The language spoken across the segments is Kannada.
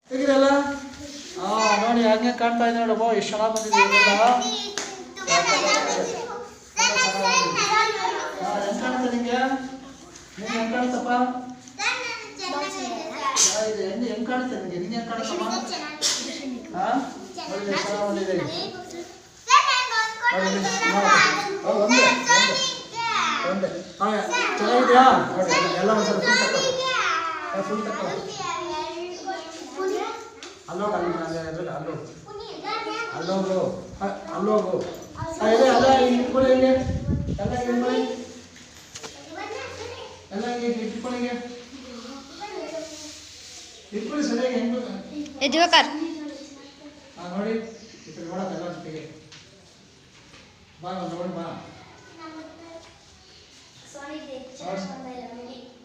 ತೆಗಿರಲ್ಲ. ನೋಡಿ ಹಂಗೆ ಕಾಣ್ತಾ ಇದೆ ನೋಡಪ್ಪ, ಎಷ್ಟು ಚೆನ್ನಾಗಿ ಬಂದಿದೆ ಇವೆಲ್ಲ. ಹೆಂಗೆ ಕಾಣುತ್ತೆ ನಿಂಗೆ? ನಿಂಗೆ ಹೆಂಗೆ ಕಾಣುತ್ತಪ್ಪ? ಹೆಂಗೆ ಕಾಣುತ್ತೆ ನಿಂಗೆ? ನಿಂಗೆ ಹೆಂಗೆ ಕಾಣುತ್ತಪ್ಪ? ಹಾಂ ನೋಡಿ ಎಷ್ಟು ಚೆನ್ನಾಗಿ ಬಂದಿದೆ. ಒಂದೇ ಚೆನ್ನಾಗಿದೆಯಾ? ನೋಡಿ ಎಲ್ಲ ಒಂದ್ಸಲ ಫುಲ್ ತಕ್ಕೋ. ಅಲ್ಲೋಗ ಅಲ್ಲೋಗು ಅಲ್ಲೋಗು. ಅಲ್ಲ ಇಟ್ಕೊಳ್ಳಿ, ಹಿಂಗೆ ಎಲ್ಲ ಇಟ್ಕೊಳ್ಳಿ, ಎಲ್ಲ ಹಿಂಗೆ ಇಟ್ಕೊಳ್ಳಿ, ಹಿಂಗೆ ಇಟ್ಕೊಳ್ಳಿ ಸರಿಯಾಗಿ. ಹೆಂಗೆ ನೋಡಿ ಈ ಕಡೆ ನೋಡೋದು ಎಲ್ಲ ಜೊತೆಗೆ ಬಾ, ನೋಡಿ ಬಾ.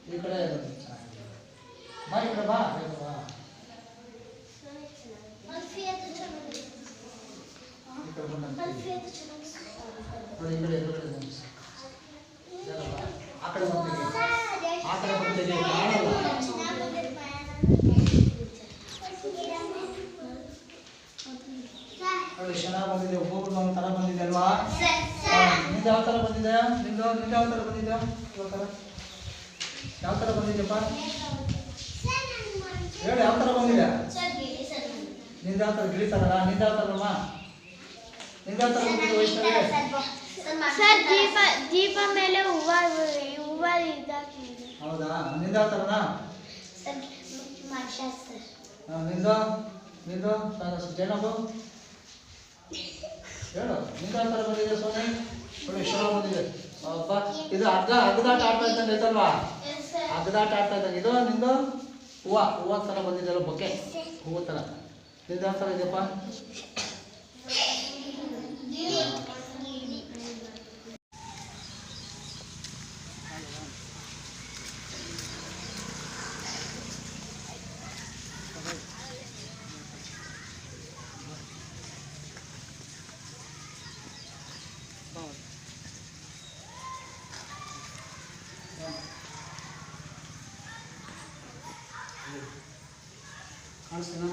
ಈ ಕಡೆ ಬಾ, ಈ ಕಡೆ ಬಾ, ಬಾ. ನೋಡಿ ಈ ಕಡೆ ಆ ಕಡೆ ಬಂದಿದೆ, ಆ ಕಡೆ ಬಂದಿದೆ ಕಾಣಲ್ಲ. ನೋಡಿ ಚೆನ್ನಾಗಿ ಬಂದಿದೆ, ಒಬ್ಬೊಬ್ರು ನಮ್ಮ ಥರ ಬಂದಿದೆ ಅಲ್ವಾ? ನಿಂದು ಯಾವ ಥರ ಬಂದಿದೆ? ನಿಂದು ಯಾವ ಥರ ಬಂದಿದೆ? ಯಾವ ಥರ ಬಂದಿದೆಯಪ್ಪ ಹೇಳಿ, ಯಾವ ಥರ ಬಂದಿದೆ? ನಿಂದು ಯಾವ ಥರ ಗಿಳಿತಾರಲ್ಲ? ನಿಂದು ಯಾವ ಥರಮ್ಮ? ನಿಂದು ಯಾವ ಥರ ಬಂದಿದೆ ವೈಷ್ಣವಿ? ಸರ್ ದೀಪ ಮೇಲೆ ಹೂವು ಹೌದಾ? ನಿಂದು ಯಾವ ಥರನಾ? ನಿಂದು ಜೈನಬ್ಬು ಹೇಳು, ನಿಂದು ಯಾವ ಥರ ಬಂದಿದೆ ಸೋನಿ? ನೋಡಿ ಎಷ್ಟು ಬಂದಿದೆ. ಅಬ್ಬಾ, ಇದು ಅಗ್ದಾಟ ಆಡ್ತಾ ಇದ್ದಂಗೆ ಐತಲ್ವಾ? ಅಗ್ದಾಟ ಆಡ್ತಾ ಇದ್ದಂಗೆ. ಇದು ನಿಂದು ಹೂವು ಥರ ಬಂದಿದೆಯಲ್ಲ, ಬೊಕ್ಕೆ ಹೂವು ಥರ. ನಿಂದು ಯಾವ ಥರ ಇದೆಯಪ್ಪ? ಕಾಣಿಸ್ತೀನಾ?